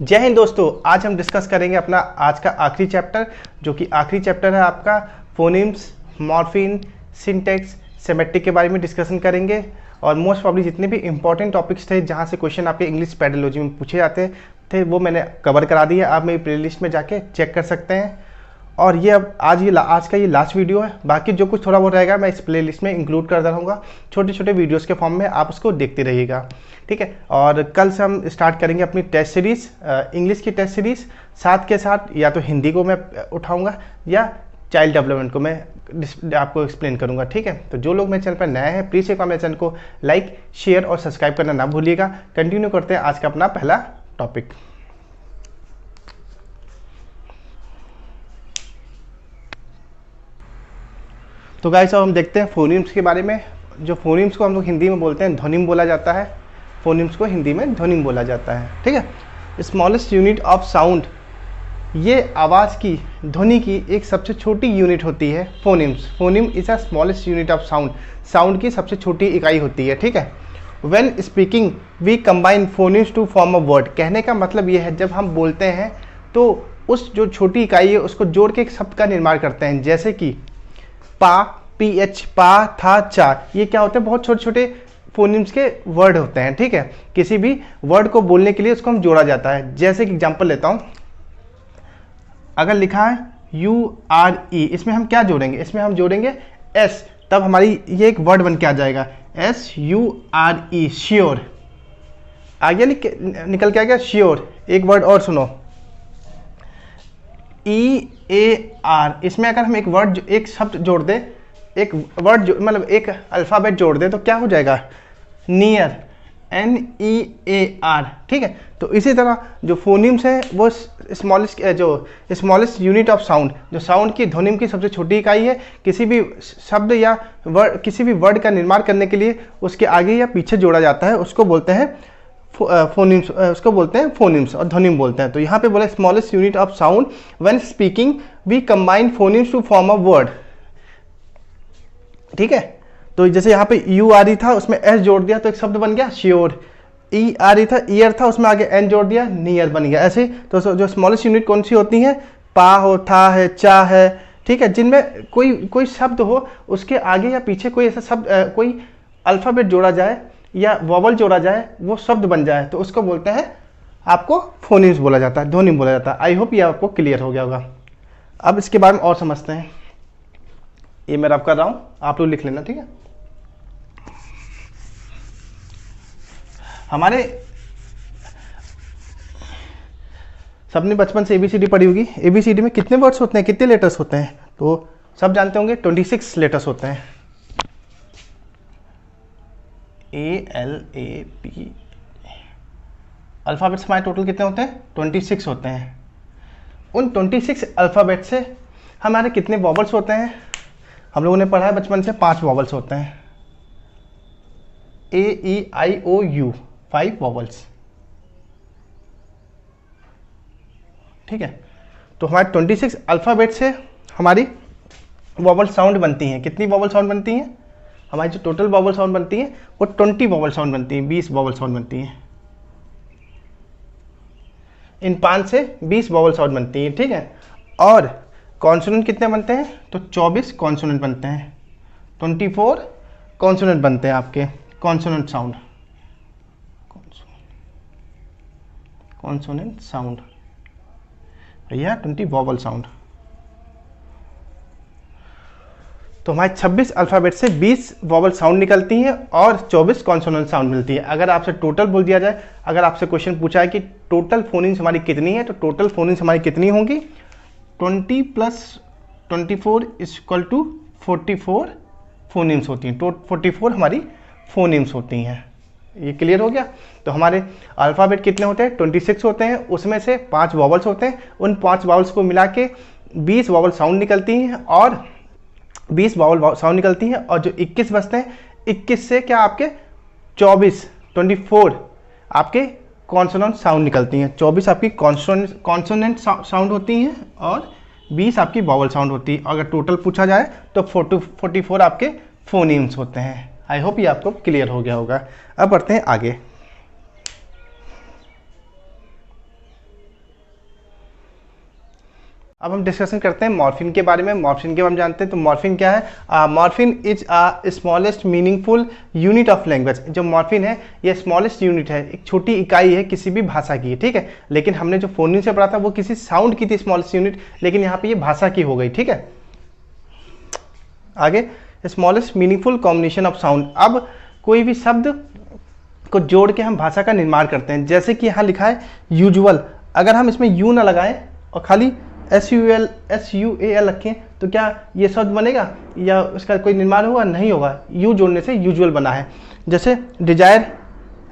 जय हिंद दोस्तों। आज हम डिस्कस करेंगे अपना आज का आखिरी चैप्टर, जो कि आखिरी चैप्टर है आपका फोनिम्स, मॉर्फीन, सिंटैक्स, सेमेटिक के बारे में डिस्कशन करेंगे। और मोस्ट प्रॉब्ली जितने भी इंपॉर्टेंट टॉपिक्स थे जहां से क्वेश्चन आपके इंग्लिश पेडोलॉजी में पूछे जाते थे वो मैंने कवर करा दिए। आप मेरी प्लेलिस्ट में जाके चेक कर सकते हैं। और ये अब आज का ये लास्ट वीडियो है। बाकी जो कुछ थोड़ा बहुत रहेगा मैं इस प्लेलिस्ट में इंक्लूड करता रहूँगा, छोटे छोटे वीडियोस के फॉर्म में, आप उसको देखते रहिएगा, ठीक है। और कल से हम स्टार्ट करेंगे अपनी टेस्ट सीरीज़, इंग्लिश की टेस्ट सीरीज़। साथ के साथ या तो हिंदी को मैं उठाऊँगा या चाइल्ड डेवलपमेंट को मैं आपको एक्सप्लेन करूँगा, ठीक है। तो जो लोग मेरे चैनल पर नए हैं प्लीज़ एक बार मेरे चैनल को लाइक, शेयर और सब्सक्राइब करना ना भूलिएगा। कंटिन्यू करते हैं आज का अपना पहला टॉपिक। तो गाइस अब हम देखते हैं फोनिम्स के बारे में। जो फोनिम्स को हम लोग हिंदी में बोलते हैं ध्वनिम बोला जाता है। फोनिम्स को हिंदी में ध्वनिम बोला जाता है, ठीक है। स्मॉलेस्ट यूनिट ऑफ साउंड, ये आवाज़ की, ध्वनि की एक सबसे छोटी यूनिट होती है phonemes. Phoneme is a smallest unit of sound, sound की सबसे छोटी इकाई होती है, ठीक है। When speaking we combine phonemes to form a word. कहने का मतलब ये है जब हम बोलते हैं तो उस जो छोटी इकाई है उसको जोड़ के एक शब्द का निर्माण करते हैं। जैसे कि पा, PH, पा, था, चा, ये क्या होते हैं, बहुत छोटे छोटे फोनिम्स के वर्ड होते हैं, ठीक है। किसी भी वर्ड को बोलने के लिए उसको हम जोड़ा जाता है। जैसे कि एग्जांपल लेता हूं, अगर लिखा है URE, इसमें हम क्या जोड़ेंगे, इसमें हम जोड़ेंगे S, तब हमारी ये एक वर्ड बन के आ जाएगा SURE, श्योर। आगे निकल के आ गया श्योर। एक वर्ड और सुनो, EAR, इसमें अगर हम एक वर्ड, एक शब्द जोड़ दें, एक वर्ड मतलब एक अल्फ़ाबेट जोड़ दें तो क्या हो जाएगा, नियर, NEAR, ठीक है। तो इसी तरह जो फोनिम्स है वो स्मॉलेस्ट यूनिट ऑफ साउंड, जो साउंड की, ध्वनिम की सबसे छोटी इकाई है। किसी भी शब्द या वर्ड, किसी भी वर्ड का निर्माण करने के लिए उसके आगे या पीछे जोड़ा जाता है, उसको बोलते हैं फोनिम्स, उसको बोलते हैं फोनिम्स और ध्वनिम बोलते हैं। तो यहाँ पे बोला smallest unit of sound when speaking we combine phonemes to form a word, ठीक है। तो जैसे यहाँ पे URE था उसमें S जोड़ दिया तो एक शब्द बन गया श्योर। ERE था, ईयर था, उसमें आगे N जोड़ दिया, नियर बन गया। ऐसे तो जो स्मॉलेस्ट यूनिट कौन सी होती है, पा हो, था है, चा है, ठीक है। जिनमें कोई शब्द हो उसके आगे या पीछे कोई ऐसा शब्द, कोई अल्फ़ाबेट जोड़ा जाए या वॉवल जोड़ा जाए, वो शब्द बन जाए, तो उसको बोलते हैं, आपको फोनिम्स बोला जाता है, ध्वनिम बोला जाता है। आई होप ये आपको क्लियर हो गया होगा। अब इसके बारे में और समझते हैं। ये मैं रब कर रहा हूँ, आप लोग लिख लेना, ठीक है। हमारे सबने बचपन से ABCD पढ़ी होगी। ABCD में कितने वर्ड्स होते हैं, कितने लेटर्स होते हैं, तो सब जानते होंगे 26 लेटर्स होते हैं। ALAP, अल्फ़ाबेट्स हमारे टोटल कितने होते हैं, 26 होते हैं। उन 26 अल्फ़ाबेट से हमारे कितने वॉवल्स होते हैं, हम लोगों ने पढ़ा है बचपन से, 5 वॉवल्स होते हैं। AEIOU, 5 वॉवल्स, ठीक है। तो हमारे 26 अल्फ़ाबेट से हमारी वॉवल साउंड बनती हैं। कितनी वॉवल साउंड बनती हैं, हमारी जो टोटल वॉवल साउंड बनती है वो 20 वॉवल साउंड बनती है, 20 वॉवल साउंड बनती हैं। इन 5 से 20 वॉवल साउंड बनती है, ठीक है। और कॉन्सोनेंट कितने बनते हैं, तो 24 कॉन्सोनेंट बनते हैं, 24 कॉन्सोनेंट बनते हैं आपके, कॉन्सोनेंट साउंड, कॉन्सोनेंट साउंड भैया, 20 वॉवल साउंड। तो हमारे 26 अल्फ़ाबेट से 20 वॉवल साउंड निकलती हैं और 24 कॉन्सोनेंट साउंड मिलती है। अगर आपसे टोटल बोल दिया जाए, अगर आपसे क्वेश्चन पूछा है कि टोटल फोनिम्स हमारी कितनी है, तो टोटल फोनिम्स हमारी कितनी होंगी, 20 + 24 = 44 फोनिम्स होती हैं। 44 हमारी फोनिम्स होती हैं। ये क्लियर हो गया। तो हमारे अल्फ़ाबेट कितने होते हैं, 26 होते हैं, उसमें से 5 वॉवल्स होते हैं। उन 5 वॉवल्स को मिला के 20 वॉवल साउंड निकलती हैं और 20 वॉवल साउंड निकलती हैं, और जो 21 बचते हैं, 21 से क्या आपके 24 आपके कॉन्सोनेंट साउंड निकलती हैं। 24 आपकी कॉन्सोनेंट साउंड होती हैं और 20 आपकी वॉवल साउंड होती है। अगर टोटल पूछा जाए तो 44 आपके फोनिम्स होते हैं। आई होप ये आपको क्लियर हो गया होगा। अब बढ़ते हैं आगे। अब हम डिस्कशन करते हैं मॉर्फिन के बारे में। मॉर्फिन के बारे में जानते हैं तो मॉर्फिन क्या है? Morphine is smallest meaningful unit of language. जो मॉर्फिन है ये स्मॉलेस्ट यूनिट है, एक छोटी इकाई है किसी भी भाषा की, ठीक है। लेकिन हमने जो फोनीम से पढ़ा था वो किसी साउंड की थी स्मॉलेस्ट यूनिट, लेकिन यहाँ पे ये भाषा की हो गई, ठीक है। आगे smallest meaningful combination of sound. अब कोई भी शब्द को जोड़ के हम भाषा का निर्माण करते हैं, जैसे कि यहाँ लिखा है यूजुअल। अगर हम इसमें यू ना लगाएं और खाली SUAL रखें तो क्या ये शब्द बनेगा या उसका कोई निर्माण होगा? नहीं होगा। यू जोड़ने से यूजुअल बना है। जैसे डिजायर,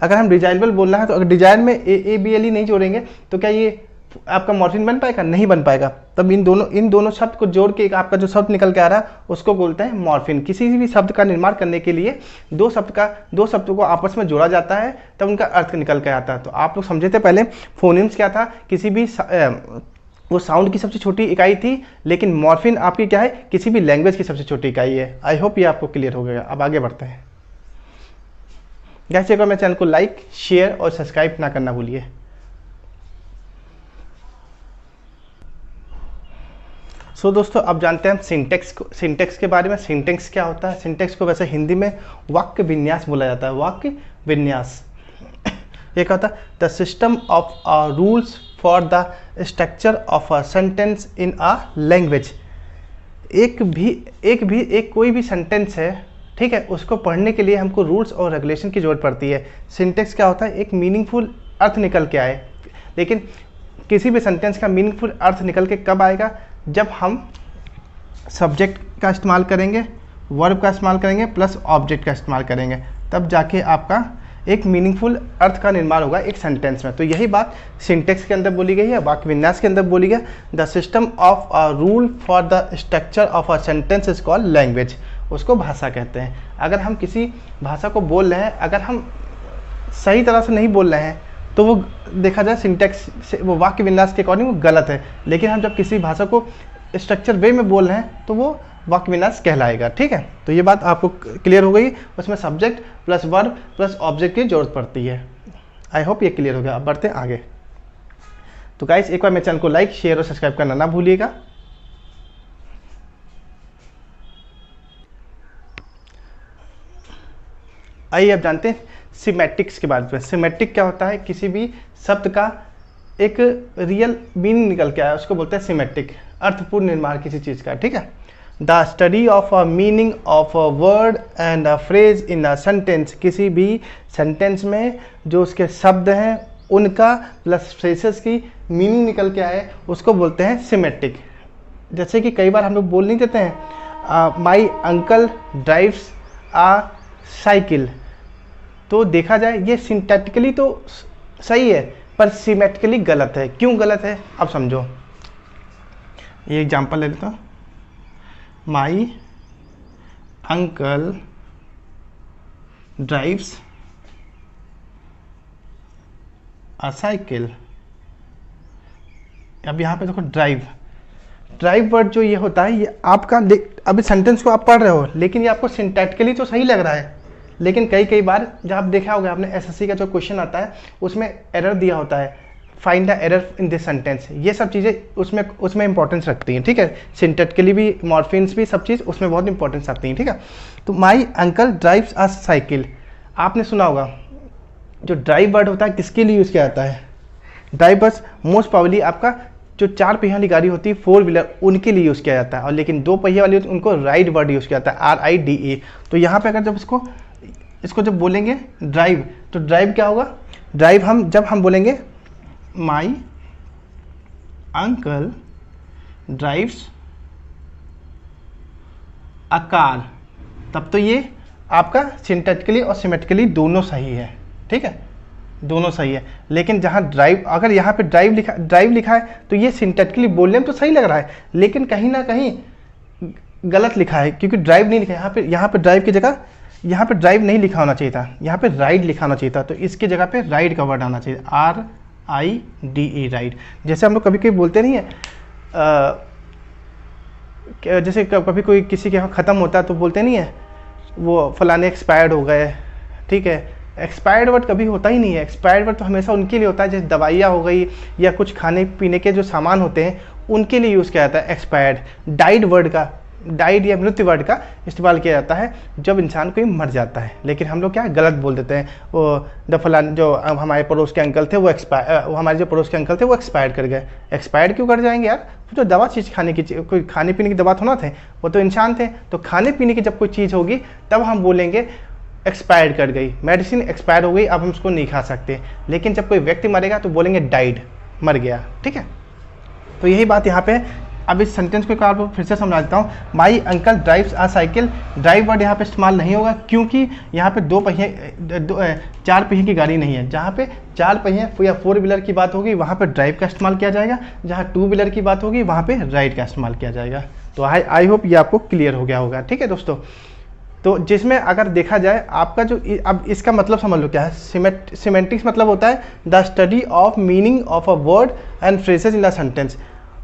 अगर हम डिजायरेबल बोलना है तो अगर डिजायर में ABLE नहीं जोड़ेंगे तो क्या ये आपका मॉर्फिन बन पाएगा? नहीं बन पाएगा। तब इन दोनों शब्द को जोड़ के आपका जो शब्द निकल के आ रहा है उसको बोलते हैं मॉर्फिन। किसी भी शब्द का निर्माण करने के लिए दो शब्दों को आपस में जोड़ा जाता है तब उनका अर्थ निकल के आता है। तो आप लोग समझे थे पहले फोनिम्स क्या था? किसी भी वो साउंड की सबसे छोटी इकाई थी, लेकिन मॉर्फिन आपकी क्या है? किसी भी लैंग्वेज की सबसे छोटी इकाई है। आई होप ये आपको क्लियर हो गया। अब आगे बढ़ते हैं। गाइस एक बार मेरे चैनल को लाइक, शेयर और सब्सक्राइब ना करना भूलिए। सो दोस्तों अब जानते हैं हम सिंटेक्स के बारे में। सिंटेक्स क्या होता है? सिंटेक्स को वैसे हिंदी में वाक्य विन्यास बोला जाता है। वाक्य विन्यास एक होता है the system of rules for the structure of a sentence in a language. कोई भी सेंटेंस है, ठीक है, उसको पढ़ने के लिए हमको रूल्स और रेगुलेशन की जरूरत पड़ती है। सिंटेक्स क्या होता है? एक मीनिंगफुल अर्थ निकल के आए। लेकिन किसी भी सेंटेंस का मीनिंगफुल अर्थ निकल के कब आएगा? जब हम सब्जेक्ट का इस्तेमाल करेंगे, वर्ब का इस्तेमाल करेंगे प्लस ऑब्जेक्ट का इस्तेमाल करेंगे, तब जाके आपका एक मीनिंगफुल अर्थ का निर्माण होगा एक सेंटेंस में। तो यही बात सिंटेक्स के अंदर बोली गई है, वाक्य विन्यास के अंदर बोली गई। The system of a rule for the structure of a sentence is called language. उसको भाषा कहते हैं। अगर हम किसी भाषा को बोल रहे हैं, अगर हम सही तरह से नहीं बोल रहे हैं तो वो देखा जाए सिंटेक्स से, वो वाक्य विन्यास के अकॉर्डिंग वो गलत है। लेकिन हम जब किसी भाषा को स्ट्रक्चर वे में बोल रहे हैं तो वो वाक्य विन्यास कहलाएगा, ठीक है। तो ये बात आपको क्लियर हो गई। उसमें subject plus verb plus object की जरूरत पड़ती है। आई होप ये क्लियर हो गया। अब बढ़ते हैं आगे। तो गाइस एक बार मेरे चैनल को लाइक, शेयर और सब्सक्राइब करना ना भूलिएगा। आइए अब जानते हैं सिमेटिक्स के बारे में। सिमेटिक क्या होता है? किसी भी शब्द का एक रियल मीनिंग निकल के आया उसको बोलते हैं सिमेटिक, अर्थपूर्ण निर्माण किसी चीज़ का, ठीक है। The study of a meaning of a word and a phrase in a sentence. किसी भी सेंटेंस में जो उसके शब्द हैं उनका प्लस फ्रेजेस की मीनिंग निकल के आए उसको बोलते हैं सिमेटिक। जैसे कि कई बार हम लोग बोल नहीं देते हैं my uncle drives a cycle, तो देखा जाए ये सिंटैटिकली तो सही है पर सीमेटिकली गलत है। क्यों गलत है? अब समझो। ये एग्जांपल ले लेता हूँ। My uncle drives a cycle. अब यहाँ पे देखो ड्राइव वर्ड जो ये होता है ये आपका अभी सेंटेंस को आप पढ़ रहे हो लेकिन ये आपको सिंटैटिकली तो सही लग रहा है, लेकिन कई बार जब आप देखा होगा आपने SSC का जो क्वेश्चन आता है उसमें एरर दिया होता है, find the error in this sentence. ये सब चीज़ें उसमें इंपॉर्टेंस रखती हैं, ठीक है। सिंटैटिकली भी, मॉर्फिन्स भी, सब चीज़ उसमें बहुत इंपॉर्टेंस आती हैं, ठीक है। तो माई अंकल ड्राइव्स अ साइकिल, आपने सुना होगा जो ड्राइव वर्ड होता है किसके लिए यूज़ किया जाता है? ड्राइव बस मोस्ट प्रॉब्ली आपका जो 4 पहिया वाली गाड़ी होती है 4 व्हीलर उनके लिए यूज़ किया जाता है, और लेकिन 2 पहिया वाली होती है उनको राइड वर्ड यूज़ किया जाता है, RIDE। तो यहाँ पे अगर जब इसको जब बोलेंगे ड्राइव, तो ड्राइव क्या होगा? ड्राइव जब हम बोलेंगे my uncle drives a car, तब तो ये आपका सिंटैटिकली और सिमेट्रिकली दोनों सही है, ठीक है, दोनों सही है। लेकिन जहाँ ड्राइव, अगर यहाँ पे ड्राइव लिखा है तो ये सिंटैटिकली बोलने में तो सही लग रहा है लेकिन कहीं ना कहीं गलत लिखा है, क्योंकि ड्राइव नहीं लिखा है। यहाँ पे ड्राइव की जगह यहाँ पे ड्राइव नहीं लिखा होना चाहिए था, यहाँ पे राइड लिखा होना चाहिए था। तो इसकी जगह पे राइड का वर्ड आना चाहिए, RIDE राइड। जैसे हम लोग कभी कभी बोलते नहीं है, जैसे कभी कोई किसी के यहाँ ख़त्म होता है तो बोलते नहीं है वो फलाने एक्सपायर्ड हो गए, ठीक है, एक्सपायर्ड वर्ड कभी होता ही नहीं है। एक्सपायर्ड वर्ड तो हमेशा उनके लिए होता है जैसे दवाइयाँ हो गई या कुछ खाने पीने के जो सामान होते हैं उनके लिए यूज़ किया जाता है एक्सपायर्ड। डाइड या मृत्यु वर्ड का इस्तेमाल किया जाता है जब इंसान कोई मर जाता है, लेकिन हम लोग क्या गलत बोल देते हैं। वो फलान जो हमारे पड़ोस के अंकल थे वो हमारे जो पड़ोस के अंकल थे वो एक्सपायर कर गए। एक्सपायर क्यों कर जाएंगे यार? तो दवा चीज़ कोई खाने पीने की दवा थोड़ा थे, वो तो इंसान थे। तो खाने पीने की जब कोई चीज़ होगी तब हम बोलेंगे एक्सपायर कर गई, मेडिसिन एक्सपायर हो गई, अब हम उसको नहीं खा सकते। लेकिन जब कोई व्यक्ति मरेगा तो बोलेंगे डाइड, मर गया। ठीक है, तो यही बात यहाँ पे। अब इस सेंटेंस को एक बार फिर से समझा देता हूँ। My uncle drives a cycle. Drive word यहाँ पे इस्तेमाल नहीं होगा क्योंकि यहाँ पे चार पहिए की गाड़ी नहीं है। जहाँ पे चार पहिए या 4 व्हीलर की बात होगी वहाँ पे ड्राइव का इस्तेमाल किया जाएगा, जहाँ 2 व्हीलर की बात होगी वहाँ पे राइड का इस्तेमाल किया जाएगा। तो आई होप ये आपको क्लियर हो गया होगा। ठीक है दोस्तों, तो जिसमें अगर देखा जाए आपका जो अब इसका मतलब समझ लो क्या है। सिमेंटिक्स मतलब होता है the study of meaning of a word and phrases in the sentence.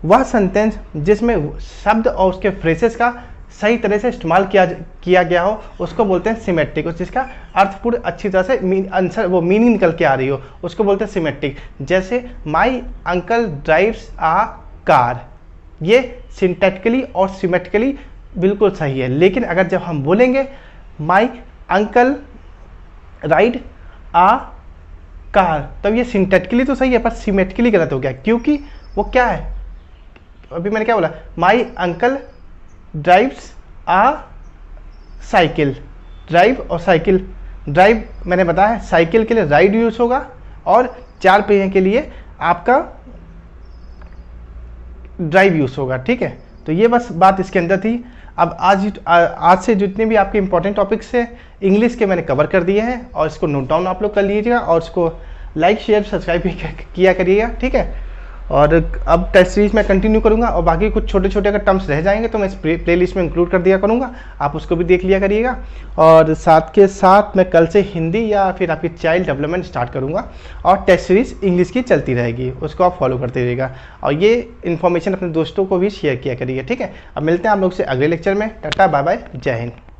वह सेंटेंस जिसमें शब्द और उसके फ्रेजेस का सही तरह से इस्तेमाल किया गया हो उसको बोलते हैं सिमेट्रिक। जिसका अर्थ पूरी अच्छी तरह से आंसर वो मीनिंग निकल के आ रही हो उसको बोलते हैं सिमेट्रिक। जैसे my uncle drives a car, ये सिंटैक्टिकली और सिमेट्रिकली बिल्कुल सही है। लेकिन अगर जब हम बोलेंगे my uncle ride a car, तब ये सिंटैक्टिकली तो सही है पर सिमेट्रिकली गलत हो गया। क्योंकि वो क्या है, अभी मैंने क्या बोला, my uncle drives a cycle. Drive और साइकिल, ड्राइव मैंने बताया साइकिल के लिए राइड यूज होगा और 4 पहिए के लिए आपका ड्राइव यूज होगा। ठीक है, तो ये बस बात इसके अंदर थी। अब आज से जितने भी आपके इंपॉर्टेंट टॉपिक्स हैं इंग्लिश के मैंने कवर कर दिए हैं और इसको नोट डाउन आप लोग कर लीजिएगा और इसको लाइक शेयर सब्सक्राइब भी किया करिएगा। ठीक है, और अब टेस्ट सीरीज में कंटिन्यू करूंगा और बाकी कुछ छोटे छोटे अगर टर्म्स रह जाएंगे तो मैं इस प्लेलिस्ट में इंक्लूड कर दिया करूंगा, आप उसको भी देख लिया करिएगा। और साथ के साथ मैं कल से हिंदी या फिर आपकी चाइल्ड डेवलपमेंट स्टार्ट करूंगा और टेस्ट सीरीज इंग्लिश की चलती रहेगी, उसको आप फॉलो करते रहिएगा और ये इन्फॉर्मेशन अपने दोस्तों को भी शेयर किया करिए। ठीक है, अब मिलते हैं आप लोग से अगले लेक्चर में। टाटा बाय बाय, जय हिंद।